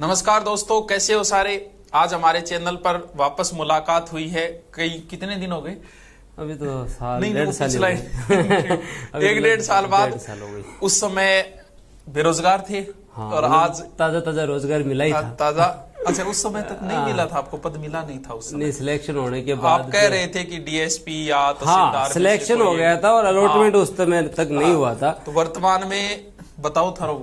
नमस्कार दोस्तों, कैसे हो सारे। आज हमारे चैनल पर वापस मुलाकात हुई है। कितने दिन हो गए? अभी तो साल नहीं, डेढ़ साल एक डेढ़ साल बाद। हो गई। उस समय बेरोजगार थे। हाँ, और आज ताजा रोजगार मिला ही था। ताजा। अच्छा, उस समय तक नहीं मिला था आपको, पद मिला नहीं था उस समय। नहीं, सिलेक्शन होने के बाद आप कह रहे थे कि डीएसपी या हाँ सिलेक्शन हो गया था और अलॉटमेंट उस समय तक नहीं हुआ था। तो वर्तमान में बताओ था।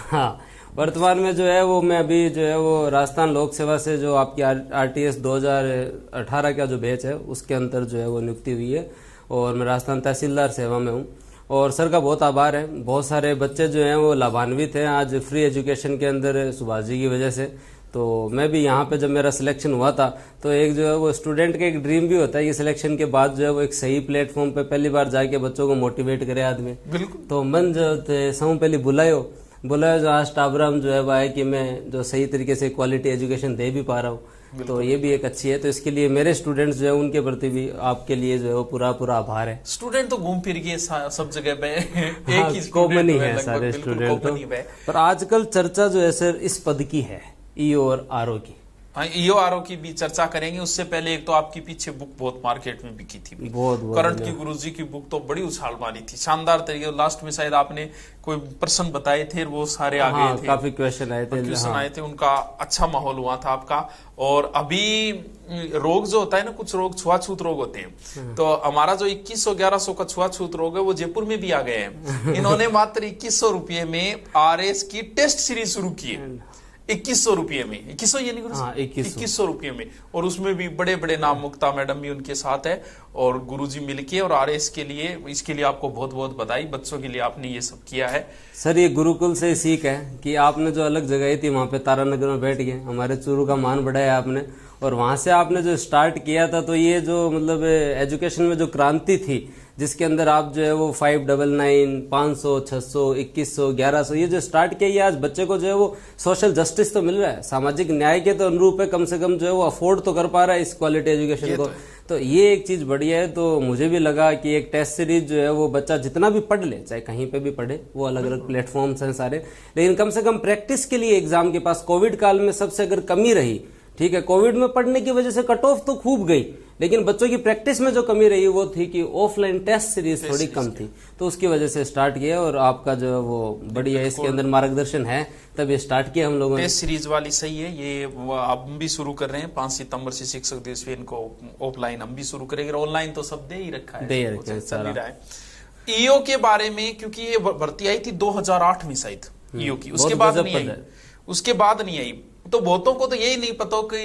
हाँ, वर्तमान में जो है वो मैं अभी जो है वो राजस्थान लोक सेवा से जो आपकी आरटीएस 2018 का जो बैच है उसके अंतर जो है वो नियुक्ति हुई है और मैं राजस्थान तहसीलदार सेवा में हूँ। और सर का बहुत आभार है, बहुत सारे बच्चे जो हैं वो लाभान्वित हैं आज फ्री एजुकेशन के अंदर सुभाष जी की वजह से। तो मैं भी यहाँ पे जब मेरा सिलेक्शन हुआ था तो एक जो है वो स्टूडेंट का एक ड्रीम भी होता है कि सिलेक्शन के बाद जो है वो एक सही प्लेटफॉर्म पे पहली बार जाके बच्चों को मोटिवेट करे आदमी। बिल्कुल। तो मन जो थे सहूँ पहले बुलायो जो आज टाबराम जो है वो है कि मैं जो सही तरीके से क्वालिटी एजुकेशन दे भी पा रहा हूँ, तो ये भी एक अच्छी है। तो इसके लिए मेरे स्टूडेंट्स जो है उनके प्रति भी आपके लिए जो है वो पूरा आभार है। स्टूडेंट तो घूम फिर गए सब जगह पे। हाँ, एक ही कॉमन ही है सारे स्टूडेंट तो। पर आजकल चर्चा जो है सर इस पद की है, ईओ और आरओ की। हाँ, ईओ आरओ की भी चर्चा करेंगे। उससे पहले एक तो आपकी पीछे बुक बहुत मार्केट में बिकी थी, बहुत करंट की गुरुजी की बुक तो बड़ी उछाल मारी थी, शानदार तरीके। लास्ट में शायद आपने कोई प्रश्न बताए थे, वो सारे आ गए थे। काफी क्वेश्चन आए थे, उनका अच्छा माहौल हुआ था आपका। और अभी रोग जो होता है ना, कुछ रोग छुआछूत रोग होते हैं, तो हमारा जो 2100-1100 का छुआछूत रोग है वो जयपुर में भी आ गए हैं। इन्होंने मात्र 2100 रुपये में आरएस की टेस्ट सीरीज शुरू की है। 2100 रुपये में, 2100 ये नहीं, 2100 रुपये में। और उसमें भी बड़े बड़े नाम, मुक्ता मैडम भी उनके साथ है और गुरुजी मिलके। और आरएस के लिए, इसके लिए आपको बहुत बहुत बधाई। बच्चों के लिए आपने ये सब किया है सर। ये गुरुकुल से सीख है कि आपने जो अलग जगह थी वहां पे तारानगर में बैठ गए, हमारे चूरू का मान बढ़ाया आपने। और वहां से आपने जो स्टार्ट किया था, तो ये जो मतलब एजुकेशन में जो क्रांति थी जिसके अंदर आप जो है वो 599, 500, 600, 2100, 1100 ये जो स्टार्ट किया, ये आज बच्चे को जो है वो सोशल जस्टिस तो मिल रहा है, सामाजिक न्याय के तो अनुरूप है, कम से कम जो है वो अफोर्ड तो कर पा रहा है इस क्वालिटी एजुकेशन को। तो ये एक चीज बढ़िया है। तो मुझे भी लगा कि एक टेस्ट सीरीज जो है वो बच्चा जितना भी पढ़ ले, चाहे कहीं पे भी पढ़े, वो अलग अलग प्लेटफॉर्म्स हैं सारे, लेकिन कम से कम प्रैक्टिस के लिए एग्जाम के पास। कोविड काल में सबसे अगर कमी रही, ठीक है, कोविड में पढ़ने की वजह से कट ऑफ तो खूब गई, लेकिन बच्चों की प्रैक्टिस में जो कमी रही वो थी कि ऑफलाइन टेस्ट सीरीज थोड़ी कम थी। तो उसकी वजह से स्टार्ट किया और आपका जो वो बढ़िया इसके अंदर मार्गदर्शन है, तब ये स्टार्ट किया हम लोगों ने। टेस्ट सीरीज वाली सही है ये, हम भी शुरू कर रहे हैं। 5 सितंबर से शिक्षक दिवस पे इनको ऑफलाइन हम भी शुरू करेंगे। ऑनलाइन तो सब दे ही रखा है, चल ही रहा है। ईओ के बारे में, क्योंकि ये भर्ती आई थी 2008 में शायद ईओ की, उसके बाद नहीं आई, उसके बाद नहीं आई। तो बहुतों को तो यही नहीं पता कि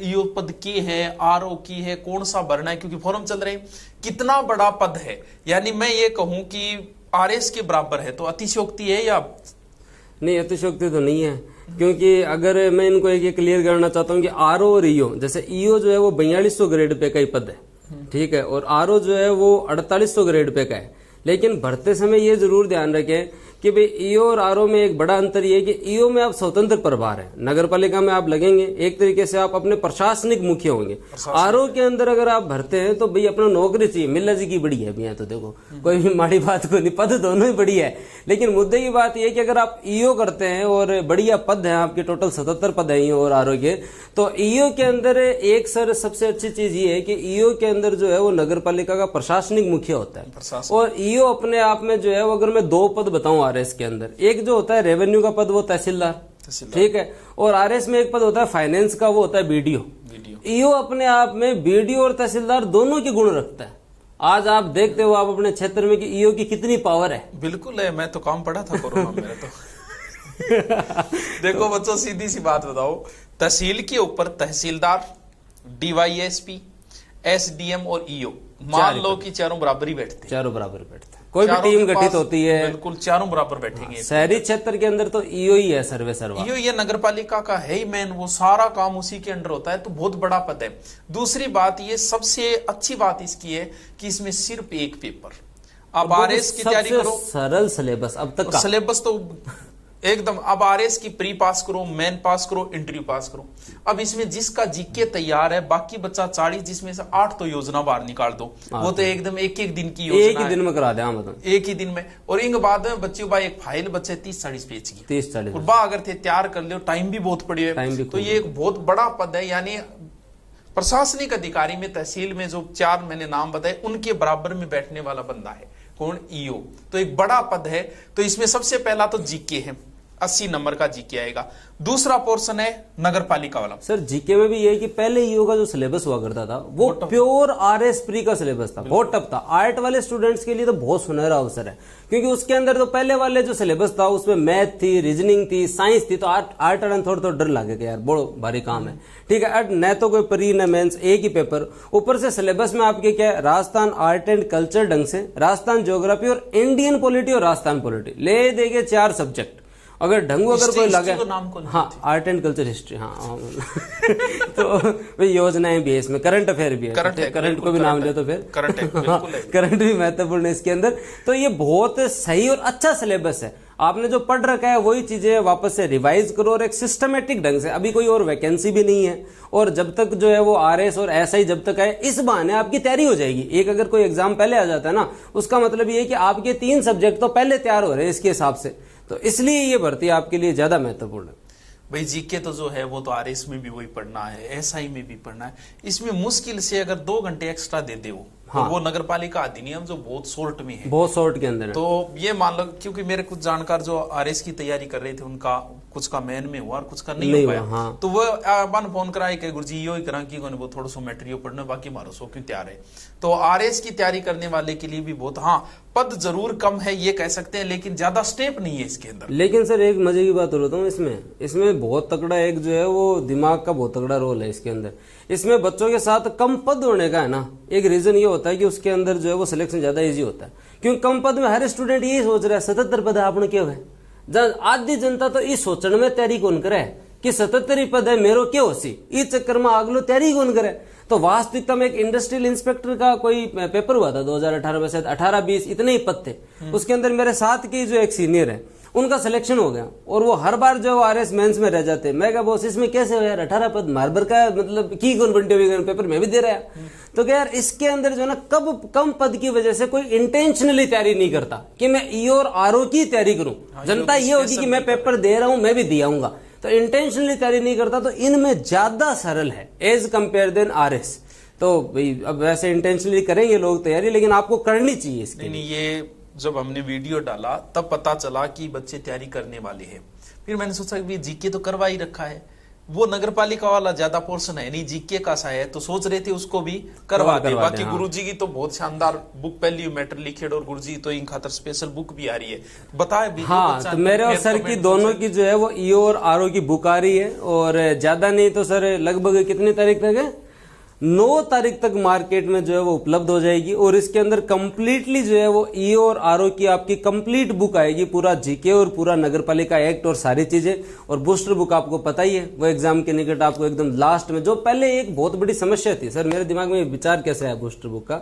ईओ पद की है, आरओ की है, कौन सा भरना है, क्योंकि फॉर्म चल रहे हैं। कितना बड़ा पद है, यानी मैं ये कहूं कि आरएस के बराबर है, तो अतिशयोक्ति है या नहीं? अतिशयोक्ति तो नहीं है, क्योंकि अगर मैं इनको एक क्लियर करना चाहता हूँ कि आरओ और ईओ, जैसे ईओ जो है वो 4200 ग्रेड पे का ही पद है, ठीक है, और आरओ जो है वो 4800 ग्रेड पे का है। लेकिन भरते समय ये जरूर ध्यान रखें कि भाई ईओ और आरओ में एक बड़ा अंतर ये है कि ईओ में आप स्वतंत्र प्रभार है, नगर पालिका में आप लगेंगे, एक तरीके से आप अपने प्रशासनिक मुखिया होंगे। आरओ के अंदर अगर आप भरते हैं तो भाई अपना नौकरी चाहिए। मिल्ला जी की बड़ी है भैया, तो देखो कोई भी माड़ी बात को नहीं, पद दोनों ही बड़ी है। लेकिन मुद्दे की बात यह कि अगर आप ईओ करते हैं और बढ़िया पद है आपके, टोटल 77 पद है ईओ और आरओ के, तो ईओ के अंदर एक सर सबसे अच्छी चीज ये है कि ईओ के अंदर जो है वो नगर पालिका का प्रशासनिक मुखिया होता है। और ईओ अपने आप में जो है वो, अगर मैं 2 पद बताऊं आरएस के अंदर, एक जो होता है रेवेन्यू का पद वो तहसीलदार, ठीक है, और आरएस में एक पद होता है फाइनेंस का, वो होता है बीडीओ। ईओ अपने आप में बीडीओ और तहसीलदार दोनों के गुण रखता है। आज आप देखते हो आप अपने क्षेत्र में कि ईओ की कितनी पावर है। बिल्कुल है, मैं तो काम पढ़ा था कोरोना में तो। देखो बच्चों, सीधी सी बात बताओ, तहसील के ऊपर तहसीलदार, डीवाईएसपी, एसडीएम और ईओ, मान लो कि चारों बराबर ही बैठते, चारों बराबर बैठते, कोई भी टीम गठित होती है, बिल्कुल चारों बराबर बैठेंगे। शहरी क्षेत्र के अंदर तो ईओ ही है सर्वे सर्वा, ईओ ये नगर पालिका का है ही मेन, वो सारा काम उसी के अंडर होता है, तो बहुत बड़ा पद है। दूसरी बात, ये सबसे अच्छी बात इसकी है कि इसमें सिर्फ एक पेपर, आप आरएस की तैयारी करो, सरल सिलेबस अब तक का सिलेबस तो एकदम। अब आरएस की प्री पास करो, मेन पास करो, इंटरव्यू पास करो। अब इसमें जिसका जीके तैयार है, बाकी बच्चा 40, जिसमें से 8 तो योजना बाहर निकाल दो। वो तो एकदम एक दिन की योजना, एक ही दिन में करा दे, मतलब एक ही दिन में। और इन बाद में बच्चों भाई एक फाइल बच्चे 30-40 पेज की, 30-40 और बा अगर थे तैयार कर लो, टाइम भी बहुत पड़ी है। तो ये एक बहुत बड़ा पद है, यानी प्रशासनिक अधिकारी में तहसील में जो 4 मैंने नाम बताए, उनके बराबर में बैठने वाला बंदा है कौन, ईओ। तो एक बड़ा पद है। तो इसमें सबसे पहला तो जीके है, 80 नंबर का जीके आएगा। दूसरा पोर्शन है नगर पालिका वाला। सर जीके में भी ये है कि पहले ईओ का जो सिलेबस हुआ करता था वो प्योर आरएस प्री का सिलेबस था, बहुत टफ था। आर्ट वाले स्टूडेंट्स के लिए तो बहुत सुनहरा अवसर है, क्योंकि उसके अंदर तो पहले वाले जो सिलेबस था उसमें मैथ थी, रीजनिंग थी, साइंस थी। तो आर्ट थोड़ा डर लगे यार, बहुत भारी काम है। ठीक है, न तो कोई प्री न मेंस, एक ही पेपर। ऊपर से सिलेबस में आपके क्या है, राजस्थान आर्ट एंड कल्चर ढंग से, राजस्थान ज्योग्राफी और इंडियन पॉलिटी और राजस्थान पॉलिटी ले देंगे 4 सब्जेक्ट। अगर ढंगू अगर कोई लगे, हाँ आर्ट एंड कल्चर हिस्ट्री, हाँ तो योजनाएं भी है इसमें, करंट अफेयर भी है, करंट को भी नाम ले तो फिर करंट भी महत्वपूर्ण है इसके अंदर। तो ये बहुत सही और अच्छा सिलेबस है। आपने जो पढ़ रखा है वही चीजें वापस से रिवाइज करो और एक सिस्टमेटिक ढंग से। अभी कोई और वैकेंसी भी नहीं है, और जब तक जो है वो आरएस और एसआई जब तक आए, इस बहाने आपकी तैयारी हो जाएगी। एक अगर कोई एग्जाम पहले आ जाता है ना, उसका मतलब ये है कि आपके 3 सब्जेक्ट तो पहले तैयार हो रहे हैं इसके हिसाब से। तो इसलिए ये भर्ती आपके लिए ज्यादा महत्वपूर्ण है। भाई जीके तो जो है वो तो आरएस में भी वही पढ़ना है, एसआई में भी पढ़ना है। इसमें मुश्किल से अगर 2 घंटे एक्स्ट्रा दे दे हाँ। वो नगर पालिका अधिनियम जो बहुत शॉर्ट में है, बहुत शॉर्ट के अंदर है। तो ये मान लो, क्योंकि मेरे कुछ जानकार जो आरएस की तैयारी कर रहे थे, उनका कुछ का मेन में हुआ और कुछ का नहीं हो पाया। हाँ। तो वो अपन फोन कराए कि गुरुजी यो ही करा कि वो थोड़ा सा मटेरियल पढ़ना, बाकी मारो सो क्यों तैयार है। तो आरएस की तैयारी करने वाले के लिए भी बहुत, हाँ पद जरूर कम है ये कह सकते हैं, लेकिन ज्यादा स्टेप नहीं है इसके अंदर। लेकिन सर एक मजे की बात बताता हूँ, इसमें बहुत तगड़ा एक जो है वो दिमाग का बहुत तगड़ा रोल है इसके अंदर। इसमें बच्चों के साथ कम पद होने का है ना, एक रीजन ये होता है कि उसके अंदर जो है वो सिलेक्शन ज्यादा इजी होता है। क्योंकि कम पद में हर स्टूडेंट यही सोच रहा है 77 पद आपने क्यों है। आधी जनता तो इस सोचने में तैयारी कौन करे कि 77 पद है मेरो क्या होसी, इस चक्कर में आगलो तैयारी कौन करे। तो वास्तविकता में एक इंडस्ट्रियल इंस्पेक्टर का कोई पेपर हुआ था 2018 में, शायद 18-20 इतने ही पद थे। उसके अंदर मेरे साथ के जो एक सीनियर है उनका सिलेक्शन हो गया, और वो हर बार जो आरएस मेंस में रह जाते। मैं क्या बॉस इसमें कैसे हो यार, 18 पद मार्बर का मतलब की कौन बंटे हुए पेपर में भी दे रहा है। तो क्या यार इसके अंदर जो है ना, कब कम पद की वजह से कोई इंटेंशनली तैयारी नहीं करता कि मैं ई और आरओ की तैयारी करूं। जनता ये होगी कि मैं पेपर दे रहा हूं, मैं भी दियाऊंगा, तो इंटेंशनली तैयारी नहीं करता। तो इनमें ज्यादा सरल है एज कंपेयर देन आरएस। तो भाई अब वैसे इंटेंशनली करेंगे लोग तैयारी, लेकिन आपको करनी चाहिए इसके। नहीं, ये जब हमने वीडियो डाला तब पता चला कि बच्चे तैयारी करने वाले हैं। फिर मैंने सोचा कि जीके तो करवा ही रखा है, वो नगर पालिका वाला ज्यादा पोर्शन है नहीं, जीके का सा है, तो सोच रहे थे उसको भी करवा दे। बाकी हाँ। गुरुजी की तो बहुत शानदार बुक पहली मैटर लिखेड, और गुरुजी तो इन खातर स्पेशल बुक भी आ रही है, बताए भी। हाँ, तो मेरे और सर की दोनों की जो है वो ईओ और आरओ की बुक आ रही है, और ज्यादा नहीं तो सर लगभग कितनी तारीख तक है, 9 तारीख तक मार्केट में जो है वो उपलब्ध हो जाएगी। और इसके अंदर कंप्लीटली जो है वो ईओ और आरओ की आपकी कंप्लीट बुक आएगी, पूरा जीके और पूरा नगरपालिका एक्ट और सारी चीजें। और बूस्टर बुक आपको पता ही है, वो एग्जाम के निकट आपको एकदम लास्ट में, जो पहले एक बहुत बड़ी समस्या थी सर मेरे दिमाग में विचार कैसे है बूस्टर बुक का,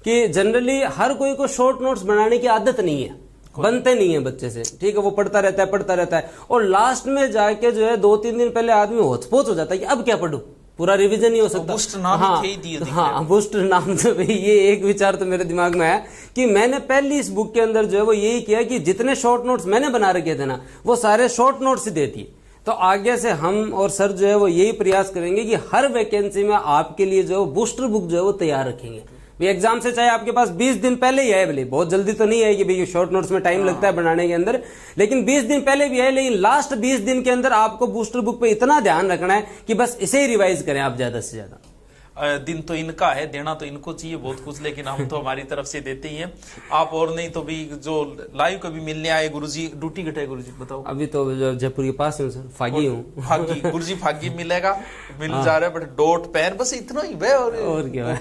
कि जनरली हर कोई को शॉर्ट नोट्स बनाने की आदत नहीं है, बनते नहीं है बच्चे से। ठीक है, वो पढ़ता रहता है, और लास्ट में जाके जो है 2-3 दिन पहले आदमी होचपोच हो जाता है कि अब क्या पढ़ूं, पूरा रिवीजन ही हो सकता। बूस्ट नाम हाँ, हाँ बूस्ट नाम तो भाई, ये एक विचार तो मेरे दिमाग में है कि मैंने पहली इस बुक के अंदर जो है वो यही किया कि जितने शॉर्ट नोट्स मैंने बना रखे थे ना, वो सारे शॉर्ट नोट्स ही देती है। तो आगे से हम और सर जो है वो यही प्रयास करेंगे कि हर वैकेंसी में आपके लिए जो है बूस्टर बुक जो है वो तैयार रखेंगे। एग्जाम से चाहे आपके पास 20 दिन पहले ही आए, भले बहुत जल्दी तो नहीं आएगी भाई, शॉर्ट नोट्स में टाइम लगता है बनाने के अंदर, लेकिन 20 दिन पहले भी आए, लेकिन लास्ट 20 दिन के अंदर आपको बूस्टर बुक पे इतना ध्यान रखना है कि बस इसे ही रिवाइज करें आप ज्यादा से ज्यादा। दिन तो इनका है, देना तो इनको चाहिए बहुत कुछ, लेकिन हम तो हमारी तरफ से देते ही हैं। आप और नहीं तो भी जो लाइव कभी मिलने आए, गुरुजी ड्यूटी घटे, गुरुजी बताओ। अभी तो जयपुर के पास हूँ सर, फागी हूँ। फागी गुरुजी फागी मिलेगा, मिल जा रहा है, बट डॉट पेन बस इतना ही है, और क्या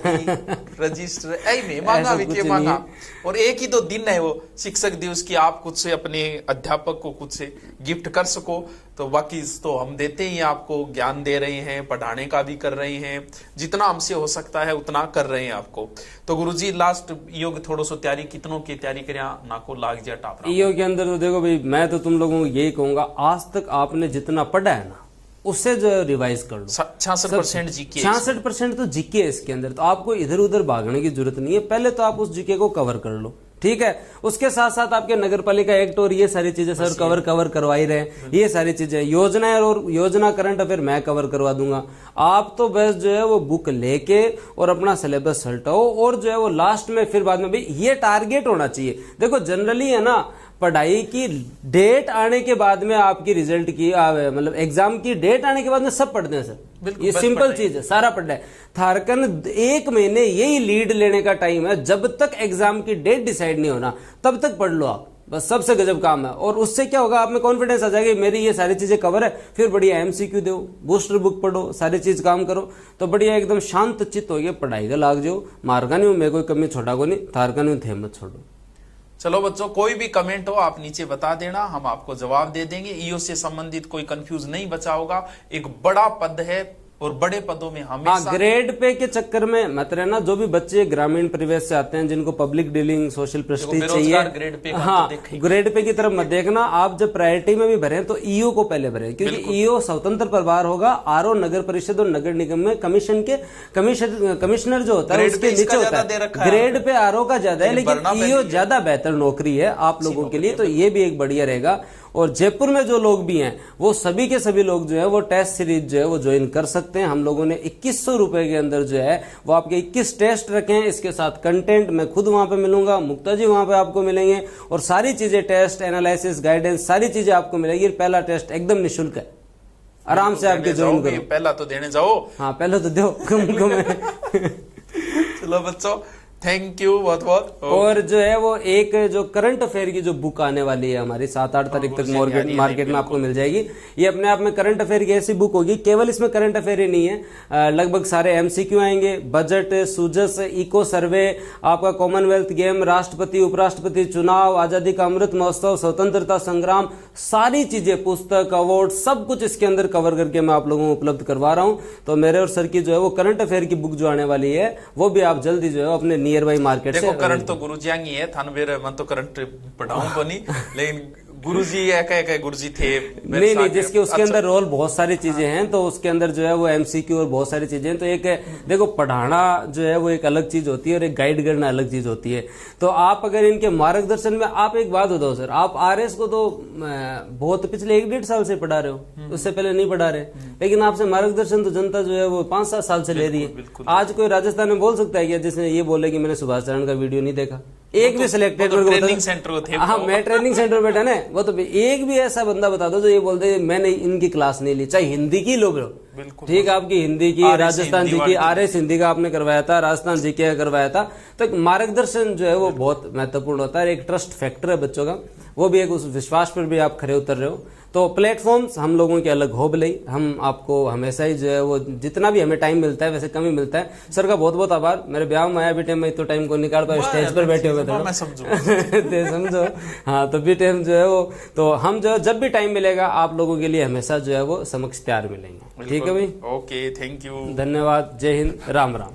रजिस्टर में मांगा विके मांगा। और एक ही तो दिन है वो शिक्षक दिवस की, आप कुछ से अपने अध्यापक को कुछ से गिफ्ट कर सको, तो बाकी तो हम देते ही आपको, ज्ञान दे रहे हैं, पढ़ाने का भी कर रहे हैं। जितना हमसे हो सकता है उतना कर रहे हैं आपको। तो गुरुजी लास्ट योग थोड़ा सो तैयारी कितनों की तैयारी करें नाको लाग जाए टाप योग के अंदर? तो देखो भाई, मैं तो तुम लोगों को यही कहूंगा, आज तक आपने जितना पढ़ा है ना उससे जो रिवाइज कर लो। 66% जीके, 66% तो जीके है इसके अंदर। तो आपको इधर उधर भागने की जरूरत नहीं है, पहले तो आप उस जीके को कवर कर लो, ठीक है। उसके साथ साथ आपके नगर पालिका एक्ट और ये सारी चीजें सर कवर करवा ही रहे हैं, ये सारी चीजें, योजनाएं और योजना करंट अफेयर मैं कवर करवा दूंगा। आप तो बस जो है वो बुक लेके और अपना सिलेबस सल्टाओ, और जो है वो लास्ट में फिर बाद में भी ये टारगेट होना चाहिए। देखो जनरली है ना, पढ़ाई की डेट आने के बाद में आपकी रिजल्ट की मतलब एग्जाम की डेट आने के बाद में सब पढ़ते हैं सर, ये सिंपल चीज है, सारा पढ़ना है। थारकन 1 महीने यही लीड लेने का टाइम है, जब तक एग्जाम की डेट डिसाइड नहीं होना तब तक पढ़ लो आप, बस सबसे गजब काम है। और उससे क्या होगा, आप में कॉन्फिडेंस आ जाएगा, मेरी ये सारी चीजें कवर है, फिर बढ़िया एमसीक्यू दो, बूस्टर बुक पढ़ो, सारी चीज काम करो, तो बढ़िया एकदम शांत चित्त हो गया, पढ़ाई का लाग जाओ, मारगा नहीं, मैं कोई कमी छोड़ा को नहीं, थारका नहीं थे मत छोड़ो। चलो बच्चों, कोई भी कमेंट हो आप नीचे बता देना, हम आपको जवाब दे देंगे। ईओ से संबंधित कोई कंफ्यूज नहीं बचा होगा। एक बड़ा पद है और बड़े पदों में हमेशा ग्रेड पे के चक्कर में मत रहना। जो भी बच्चे ग्रामीण परिवेश से आते हैं, जिनको पब्लिक डीलिंग सोशल प्रेस्टीज चाहिए, ग्रेड पे हाँ ग्रेड पे की तरफ मत देखना। आप जब प्रायोरिटी में भी भरें तो ईओ को पहले भरें, क्योंकि ईओ स्वतंत्र प्रभार होगा। आरओ नगर परिषद और नगर निगम में कमिश्नर जो होता है उसके नीचे होता है। ग्रेड पे आरओ का ज्यादा है, लेकिन ईओ ज्यादा बेहतर नौकरी है आप लोगों के लिए, तो ये भी एक बढ़िया रहेगा। और जयपुर में जो लोग भी हैं वो सभी के सभी लोग जो है वो टेस्ट सीरीज जो है वो ज्वाइन कर सकते हैं। हम लोगों ने 2100 रुपए के अंदर जो है वो आपके 21 टेस्ट रखे हैं, इसके साथ कंटेंट मैं खुद वहां पे मिलूंगा, मुक्ता जी वहां पे आपको मिलेंगे, और सारी चीजें टेस्ट एनालिसिस गाइडेंस सारी चीजें आपको मिलेगी। पहला टेस्ट एकदम निःशुल्क है, आराम से आपके ज्वाइन करो। पहला तो देने जाओ, हाँ पहले तो दो चलो बच्चों, थैंक यू बहुत बहुत। और जो है वो एक जो करंट अफेयर की जो बुक आने वाली है हमारी 7-8 तारीख तक मार्केट में आपको मिल जाएगी। ये अपने आप में करंट अफेयर की ऐसी बुक होगी, केवल इसमें करंट अफेयर ही नहीं है, लगभग सारे एमसीक्यू आएंगे, बजट, सूजस, इको सर्वे, आपका कॉमनवेल्थ गेम, राष्ट्रपति उपराष्ट्रपति चुनाव, आजादी का अमृत महोत्सव, स्वतंत्रता संग्राम, सारी चीजें, पुस्तक, अवार्ड, सब कुछ इसके अंदर कवर करके मैं आप लोगों को उपलब्ध करवा रहा हूं। तो मेरे और सर की जो है वो करंट अफेयर की बुक जो आने वाली है वो भी आप जल्दी जो है अपने नियर बाई मार्केट से। देखो करंट तो गुरुजी आंगी है, थान बेर मन तो करंट पढ़ाऊं को नहीं, लेकिन गुरुजी एक गुरुजी थे नहीं, जिसके उसके अंदर रोल बहुत सारी चीजें हैं, तो उसके अंदर जो है वो एमसीक्यू और बहुत सारी चीजें हैं। तो एक देखो पढ़ाना जो है वो एक अलग चीज होती है और एक गाइड करना अलग चीज होती है। तो आप अगर इनके मार्गदर्शन में, आप एक बात बताओ सर, आप आरएस को तो बहुत पिछले 1-1.5 साल से पढ़ा रहे हो, उससे पहले नहीं पढ़ा रहे, लेकिन आपसे मार्गदर्शन तो जनता जो है वो 5-7 साल से ले रही है। आज कोई राजस्थान में बोल सकता है क्या जिसने ये बोले कि मैंने सुभाष चरण का वीडियो नहीं देखा? एक भी सिलेक्टेड ट्रेनिंग सेंटर थे, हाँ मैं ट्रेनिंग सेंटर बैठा ना, वो तो एक भी ऐसा बंदा बता दो जो ये बोलते मैंने इनकी क्लास नहीं ली, चाहे हिंदी की लोग, ठीक है आपकी हिंदी की, राजस्थान जी की, आरएस हिंदी का आपने करवाया था, राजस्थान जी का करवाया था। तो मार्गदर्शन जो है वो बहुत महत्वपूर्ण होता है, एक ट्रस्ट फैक्टर है बच्चों का, वो भी एक उस विश्वास पर भी आप खरे उतर रहे हो। तो प्लेटफॉर्म्स हम लोगों के अलग हो भले, हम आपको हमेशा ही जो है वो जितना भी हमें टाइम मिलता है वैसे कम ही मिलता है। सर का बहुत बहुत आभार, मेरे ब्याह में आया भी टाइम में तो टाइम को निकाल पाए, स्टेज पर बैठे हुए थे समझो, हाँ तो भी टाइम जो है वो, तो हम जो जब भी टाइम मिलेगा आप लोगों के लिए हमेशा जो है वो समक्ष तैयार मिलेंगे। ठीक है भाई, ओके, थैंक यू, धन्यवाद, जय हिंद, राम राम।